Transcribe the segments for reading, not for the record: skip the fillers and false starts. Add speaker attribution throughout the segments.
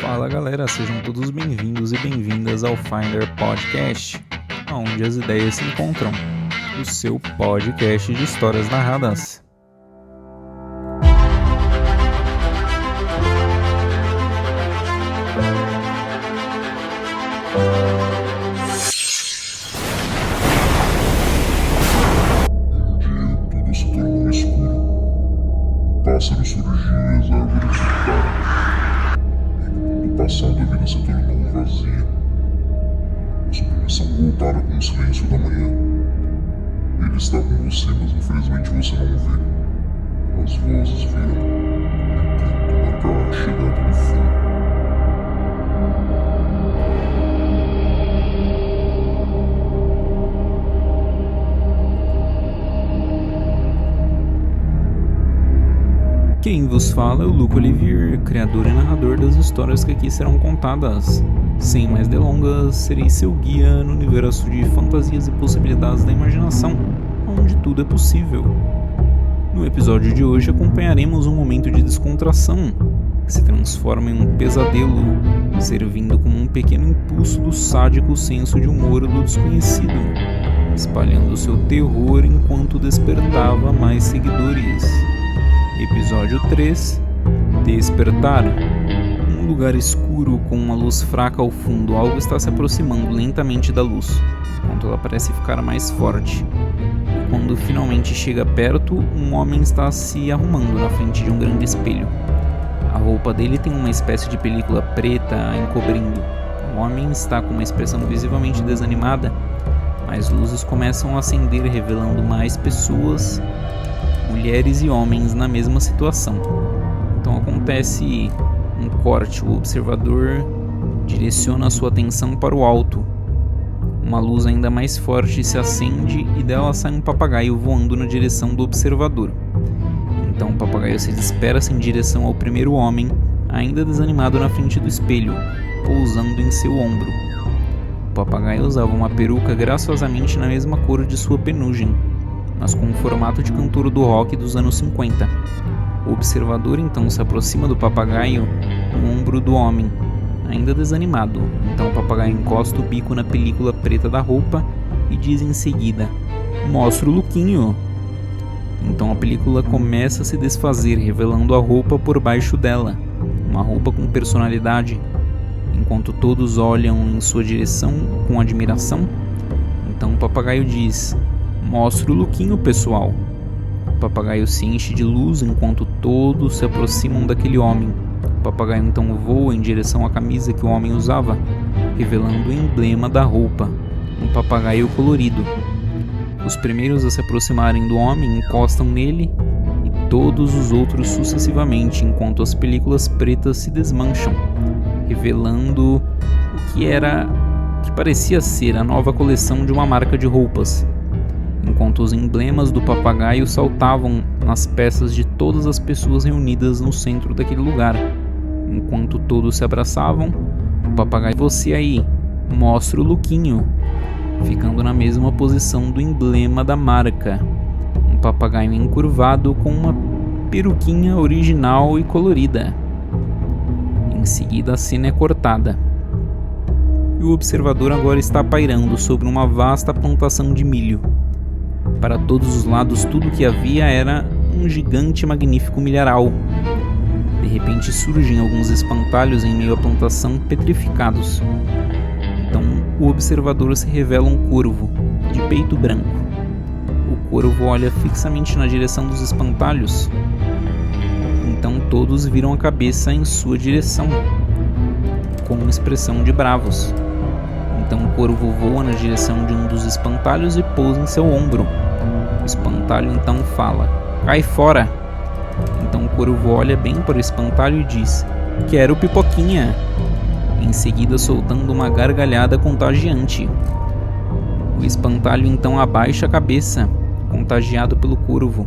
Speaker 1: Fala galera, sejam todos bem-vindos e bem-vindas ao Finder Podcast, onde as ideias se encontram, o seu podcast de histórias narradas.
Speaker 2: Tudo se tornou escuro. O pássaro surgiu e as árvores soltaram. No passado, a vida se tornou vazia. A submissão voltara com o silêncio da manhã. Ele está com você, mas infelizmente você não o vê. As vozes viram. O canto marcar a chegada do fim.
Speaker 1: Quem vos fala é o Luca Olivier, criador e narrador das histórias que aqui serão contadas. Sem mais delongas, serei seu guia no universo de fantasias e possibilidades da imaginação, onde tudo é possível. No episódio de hoje acompanharemos um momento de descontração, que se transforma em um pesadelo, servindo como um pequeno impulso do sádico senso de humor do desconhecido, espalhando seu terror enquanto despertava mais seguidores. Episódio 3 Despertar. Um lugar escuro com uma luz fraca ao fundo. Algo está se aproximando lentamente da luz, enquanto ela parece ficar mais forte. E quando finalmente chega perto, um homem está se arrumando na frente de um grande espelho. A roupa dele tem uma espécie de película preta encobrindo. O homem está com uma expressão visivelmente desanimada, mas luzes começam a acender, revelando mais pessoas, mulheres e homens na mesma situação. Então acontece um corte, o observador direciona a sua atenção para o alto. Uma luz ainda mais forte se acende e dela sai um papagaio voando na direção do observador. Então o papagaio se dispersa em direção ao primeiro homem, ainda desanimado na frente do espelho, pousando em seu ombro. O papagaio usava uma peruca graciosamente na mesma cor de sua penugem, mas com o formato de cantor do rock dos anos 50. O observador então se aproxima do papagaio no ombro do homem, ainda desanimado. Então o papagaio encosta o bico na película preta da roupa e diz em seguida: "Mostra o Luquinho." Então a película começa a se desfazer, revelando a roupa por baixo dela, uma roupa com personalidade. Enquanto todos olham em sua direção com admiração, então o papagaio diz: "Mostra o Luquinho, pessoal." O papagaio se enche de luz enquanto todos se aproximam daquele homem. O papagaio então voa em direção à camisa que o homem usava, revelando o emblema da roupa, um papagaio colorido. Os primeiros a se aproximarem do homem encostam nele e todos os outros sucessivamente, enquanto as películas pretas se desmancham, revelando o que parecia ser a nova coleção de uma marca de roupas. Enquanto os emblemas do papagaio saltavam nas peças de todas as pessoas reunidas no centro daquele lugar. Enquanto todos se abraçavam, o papagaio: "Você aí, mostra o Luquinho", ficando na mesma posição do emblema da marca. Um papagaio encurvado com uma peruquinha original e colorida. Em seguida a cena é cortada. E o observador agora está pairando sobre uma vasta plantação de milho. Para todos os lados, tudo o que havia era um gigante e magnífico milharal. De repente surgem alguns espantalhos em meio à plantação, petrificados. Então o observador se revela um corvo, de peito branco. O corvo olha fixamente na direção dos espantalhos. Então todos viram a cabeça em sua direção, com uma expressão de bravos. Então o corvo voa na direção de um dos espantalhos e pousa em seu ombro. O espantalho então fala: "Cai fora!" Então o corvo olha bem para o espantalho e diz: "Quero pipoquinha!" Em seguida soltando uma gargalhada contagiante. O espantalho então abaixa a cabeça, contagiado pelo corvo,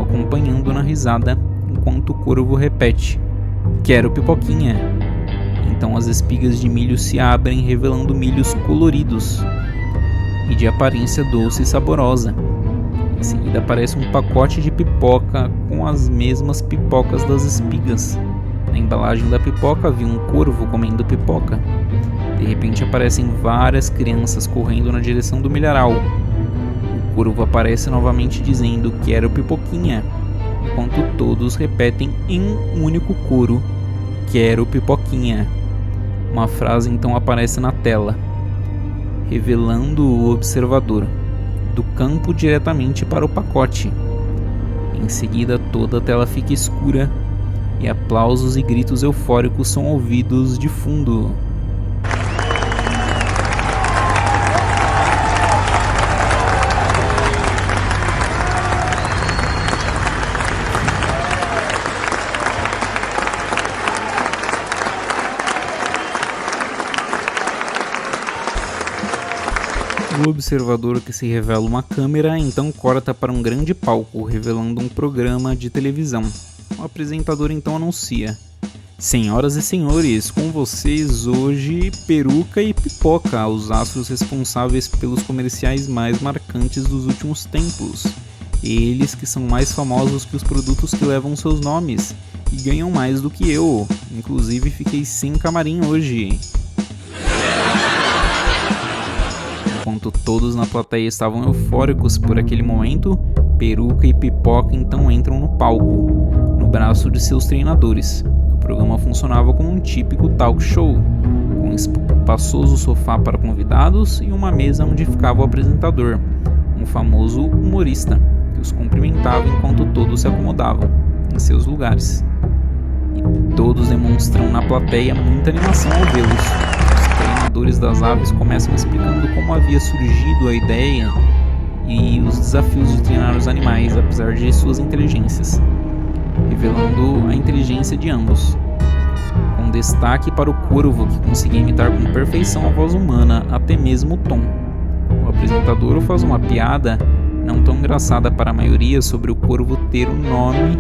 Speaker 1: acompanhando na risada, enquanto o corvo repete: "Quero pipoquinha!" Então as espigas de milho se abrem, revelando milhos coloridos e de aparência doce e saborosa. Em seguida aparece um pacote de pipoca com as mesmas pipocas das espigas, na Na embalagem da pipoca havia um corvo comendo pipoca. De repente aparecem várias crianças correndo na direção do milharal. O corvo aparece novamente dizendo "Quero pipoquinha", enquanto todos repetem em um único coro "Quero pipoquinha". Uma frase então aparece na tela, revelando o observador, do campo diretamente para o pacote. Em seguida toda a tela fica escura e aplausos e gritos eufóricos são ouvidos de fundo. O observador, que se revela uma câmera, então corta para um grande palco, revelando um programa de televisão. O apresentador então anuncia: "Senhoras e senhores, com vocês hoje Peruca e Pipoca, os astros responsáveis pelos comerciais mais marcantes dos últimos tempos. Eles que são mais famosos que os produtos que levam seus nomes e ganham mais do que eu. Inclusive fiquei sem camarim hoje." Enquanto todos na plateia estavam eufóricos por aquele momento, Peruca e Pipoca então entram no palco, no braço de seus treinadores. O programa funcionava como um típico talk show, com um espaçoso sofá para convidados e uma mesa onde ficava o apresentador, um famoso humorista, que os cumprimentava enquanto todos se acomodavam em seus lugares. E todos demonstram na plateia muita animação ao vê-los. Os treinadores das aves começam explicando como havia surgido a ideia e os desafios de treinar os animais, apesar de suas inteligências, revelando a inteligência de ambos, com destaque para o corvo, que conseguia imitar com perfeição a voz humana, até mesmo o tom. O apresentador faz uma piada não tão engraçada para a maioria sobre o corvo ter o nome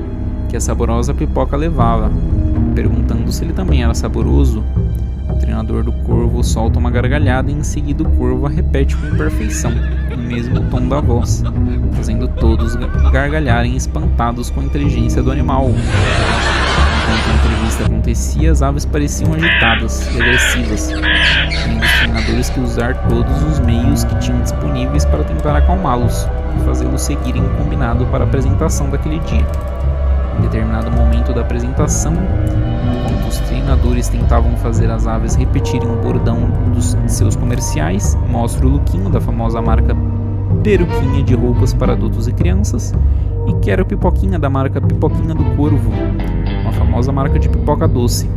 Speaker 1: que a saborosa pipoca levava, perguntando se ele também era saboroso. O treinador do corvo solta uma gargalhada e em seguida o corvo a repete com perfeição, no mesmo tom da voz, fazendo todos gargalharem espantados com a inteligência do animal. Enquanto a entrevista acontecia, as aves pareciam agitadas e agressivas, tendo os treinadores que usar todos os meios que tinham disponíveis para tentar acalmá-los e fazê-los seguirem o combinado para a apresentação daquele dia. Em determinado momento da apresentação, enquanto os treinadores tentavam fazer as aves repetirem o bordão de seus comerciais, mostra o lookinho da famosa marca Peruquinha de roupas para adultos e crianças e Quero Pipoquinha da marca Pipoquinha do Corvo, uma famosa marca de pipoca doce.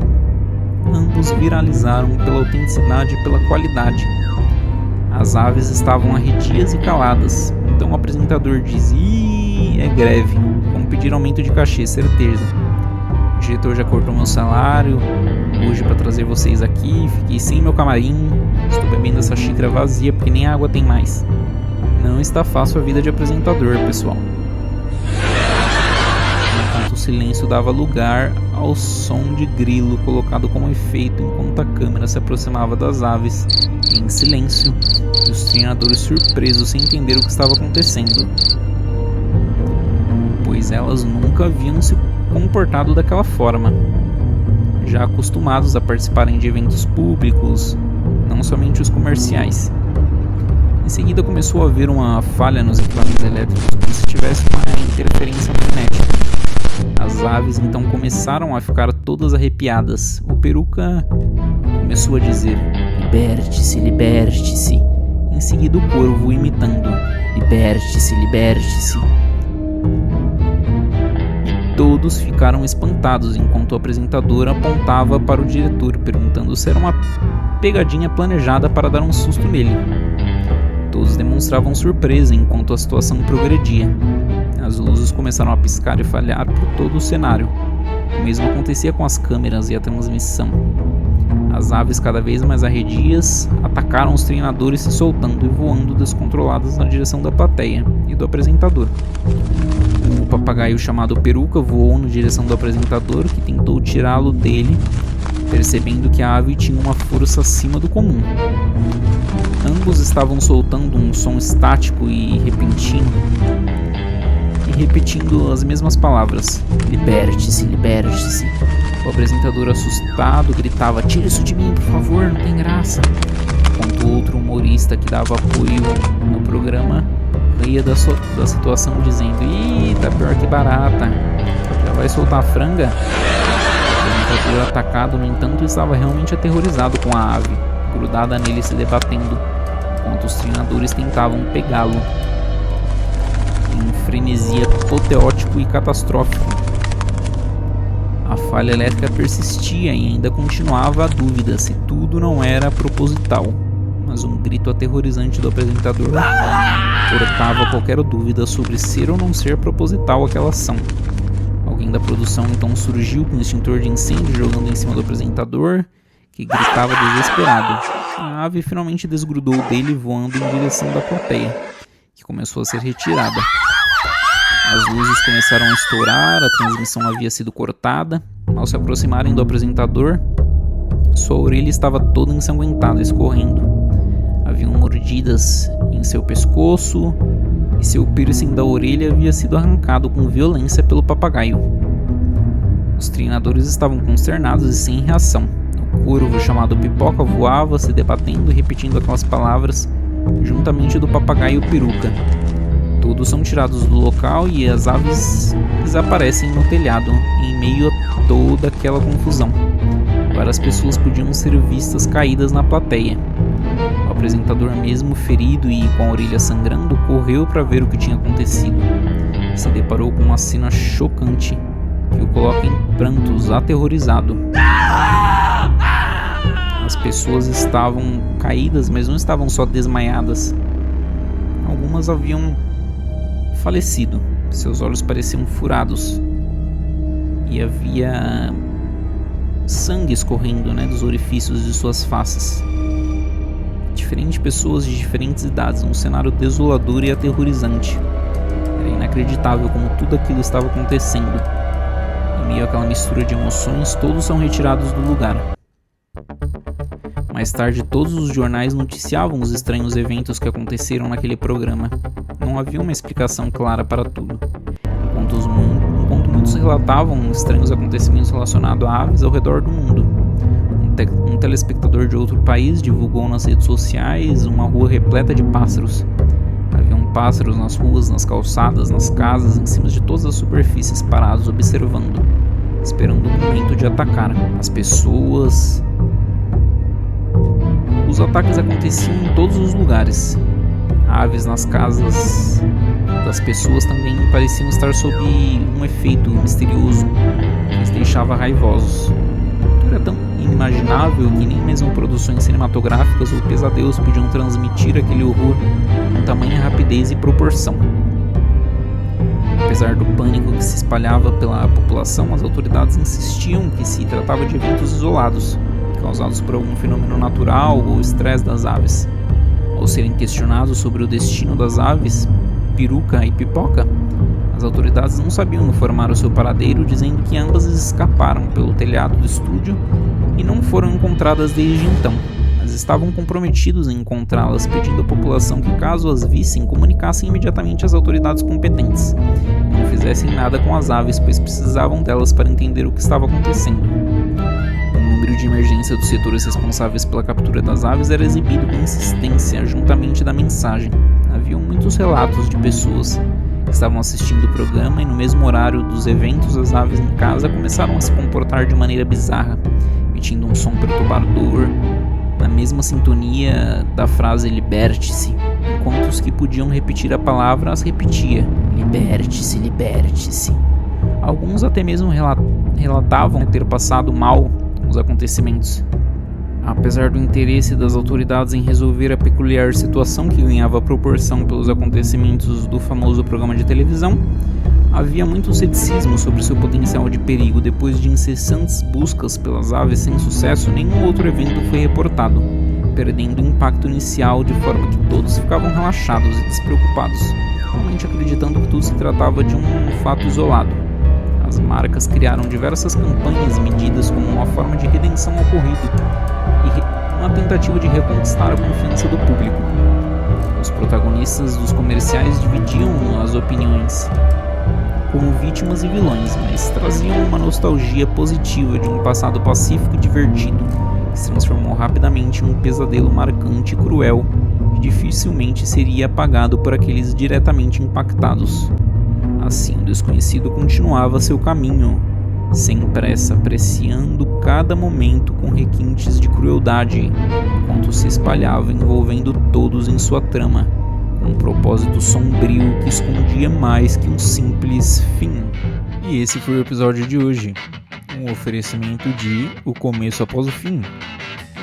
Speaker 1: Ambos viralizaram pela autenticidade e pela qualidade. As aves estavam arredias e caladas, então o apresentador diz: "Ih, é greve, vamos pedir aumento de cachê, certeza. O diretor já cortou meu salário hoje para trazer vocês aqui, fiquei sem meu camarim, estou bebendo essa xícara vazia porque nem água tem mais. Não está fácil a vida de apresentador, pessoal." Enquanto o silêncio dava lugar ao som de grilo colocado como efeito enquanto a câmera se aproximava das aves, em silêncio, e os treinadores surpresos sem entender o que estava acontecendo, pois elas nunca haviam se comportado daquela forma, já acostumados a participarem de eventos públicos, não somente os comerciais. Em seguida começou a haver uma falha nos equipamentos elétricos, como se tivesse uma interferência magnética. As aves então começaram a ficar todas arrepiadas. O Peruca começou a dizer: "Liberte-se, liberte-se." Em seguida o corvo imitando: "Liberte-se, liberte-se." Todos ficaram espantados enquanto o apresentador apontava para o diretor, perguntando se era uma pegadinha planejada para dar um susto nele. Todos demonstravam surpresa enquanto a situação progredia. As luzes começaram a piscar e falhar por todo o cenário. O mesmo acontecia com as câmeras e a transmissão. As aves, cada vez mais arredias, atacaram os treinadores, se soltando e voando descontroladas na direção da plateia e do apresentador. O papagaio chamado Peruca voou na direção do apresentador, que tentou tirá-lo dele, percebendo que a ave tinha uma força acima do comum. Ambos estavam soltando um som estático e repentino, e repetindo as mesmas palavras: "Liberte-se, liberte-se." O apresentador, assustado, gritava: "Tira isso de mim, por favor, não tem graça." Enquanto outro humorista que dava apoio no programa ria da situação, dizendo: "Ih, tá pior que barata. Já vai soltar a franga?" O apresentador, atacado, no entanto, estava realmente aterrorizado com a ave, grudada nele, se debatendo, enquanto os treinadores tentavam pegá-lo em um frenesi apoteótico e catastrófico. A falha elétrica persistia e ainda continuava a dúvida se tudo não era proposital, mas um grito aterrorizante do apresentador cortava qualquer dúvida sobre ser ou não ser proposital aquela ação. Alguém da produção então surgiu com um extintor de incêndio, jogando em cima do apresentador, que gritava desesperado. A ave finalmente desgrudou dele, voando em direção da plateia, que começou a ser retirada. As luzes começaram a estourar, a transmissão havia sido cortada. Ao se aproximarem do apresentador, sua orelha estava toda ensanguentada, escorrendo. Haviam mordidas em seu pescoço e seu piercing da orelha havia sido arrancado com violência pelo papagaio. Os treinadores estavam consternados e sem reação. O corvo chamado Pipoca voava, se debatendo e repetindo aquelas palavras, juntamente do papagaio Peruca. Todos são tirados do local e as aves desaparecem no telhado, em meio a toda aquela confusão. Várias pessoas podiam ser vistas caídas na plateia. O apresentador, mesmo ferido e com a orelha sangrando, correu para ver o que tinha acontecido. Se deparou com uma cena chocante que o coloca em prantos, aterrorizado. As pessoas estavam caídas, mas não estavam só desmaiadas. Algumas haviam falecido, seus olhos pareciam furados e havia sangue escorrendo, dos orifícios de suas faces. Diferentes pessoas de diferentes idades, um cenário desolador e aterrorizante. Era inacreditável como tudo aquilo estava acontecendo. Em meio àquela mistura de emoções, todos são retirados do lugar. Mais tarde, todos os jornais noticiavam os estranhos eventos que aconteceram naquele programa. Não havia uma explicação clara para tudo. Enquanto muitos relatavam estranhos acontecimentos relacionados a aves ao redor do mundo. Um telespectador de outro país divulgou nas redes sociais uma rua repleta de pássaros. Haviam pássaros nas ruas, nas calçadas, nas casas, em cima de todas as superfícies, parados observando, esperando o momento de atacar as pessoas. Os ataques aconteciam em todos os lugares. Aves nas casas das pessoas também pareciam estar sob um efeito misterioso que os deixava raivosos. Tudo era tão inimaginável que nem mesmo produções cinematográficas ou pesadelos podiam transmitir aquele horror com tamanha rapidez e proporção. Apesar do pânico que se espalhava pela população, as autoridades insistiam que se tratava de eventos isolados, causados por algum fenômeno natural ou estresse das aves. Ao serem questionados sobre o destino das aves, Peruca e Pipoca, as autoridades não sabiam informar o seu paradeiro, dizendo que ambas escaparam pelo telhado do estúdio e não foram encontradas desde então, mas estavam comprometidos em encontrá-las, pedindo à população que, caso as vissem, comunicassem imediatamente às autoridades competentes e não fizessem nada com as aves, pois precisavam delas para entender o que estava acontecendo. O número de emergência dos setores responsáveis pela captura das aves era exibido com insistência, juntamente da mensagem. Haviam muitos relatos de pessoas que estavam assistindo o programa e no mesmo horário dos eventos as aves em casa começaram a se comportar de maneira bizarra, emitindo um som perturbador, na mesma sintonia da frase liberte-se, enquanto os que podiam repetir a palavra as repetia: liberte-se, liberte-se. Alguns até mesmo relatavam ter passado mal os acontecimentos. Apesar do interesse das autoridades em resolver a peculiar situação que ganhava proporção pelos acontecimentos do famoso programa de televisão, havia muito ceticismo sobre seu potencial de perigo. Depois de incessantes buscas pelas aves sem sucesso, nenhum outro evento foi reportado, perdendo o impacto inicial, de forma que todos ficavam relaxados e despreocupados, realmente acreditando que tudo se tratava de um fato isolado. As marcas criaram diversas campanhas e medidas como uma forma de redenção ao ocorrido e uma tentativa de reconquistar a confiança do público. Os protagonistas dos comerciais dividiam as opiniões. como vítimas e vilões, mas traziam uma nostalgia positiva de um passado pacífico e divertido, que se transformou rapidamente em um pesadelo marcante e cruel, que dificilmente seria apagado por aqueles diretamente impactados. Assim, o desconhecido continuava seu caminho, sem pressa, apreciando cada momento com requintes de crueldade, enquanto se espalhava envolvendo todos em sua trama, com um propósito sombrio que escondia mais que um simples fim. E esse foi o episódio de hoje, um oferecimento de O Começo Após o Fim,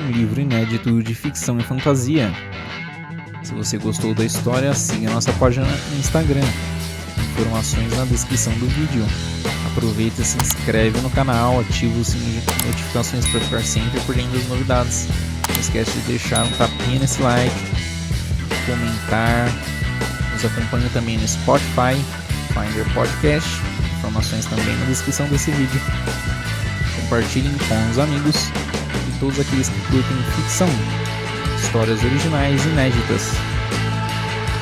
Speaker 1: um livro inédito de ficção e fantasia. Se você gostou da história, siga nossa página no Instagram. Informações na descrição do vídeo. Aproveita e se inscreve no canal, ativa o sininho de notificações para ficar sempre por dentro das novidades. Não esquece de deixar um tapinha nesse like, comentar. Nos acompanha também no Spotify, Finder Podcast. Informações também na descrição desse vídeo. Compartilhem com os amigos e todos aqueles que curtem ficção, histórias originais e inéditas.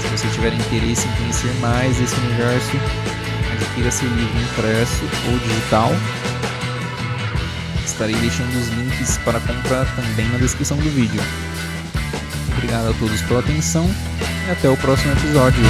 Speaker 1: Se você tiver interesse em conhecer mais desse universo, adquira seu livro impresso ou digital. Estarei deixando os links para compra também na descrição do vídeo. Obrigado a todos pela atenção e até o próximo episódio.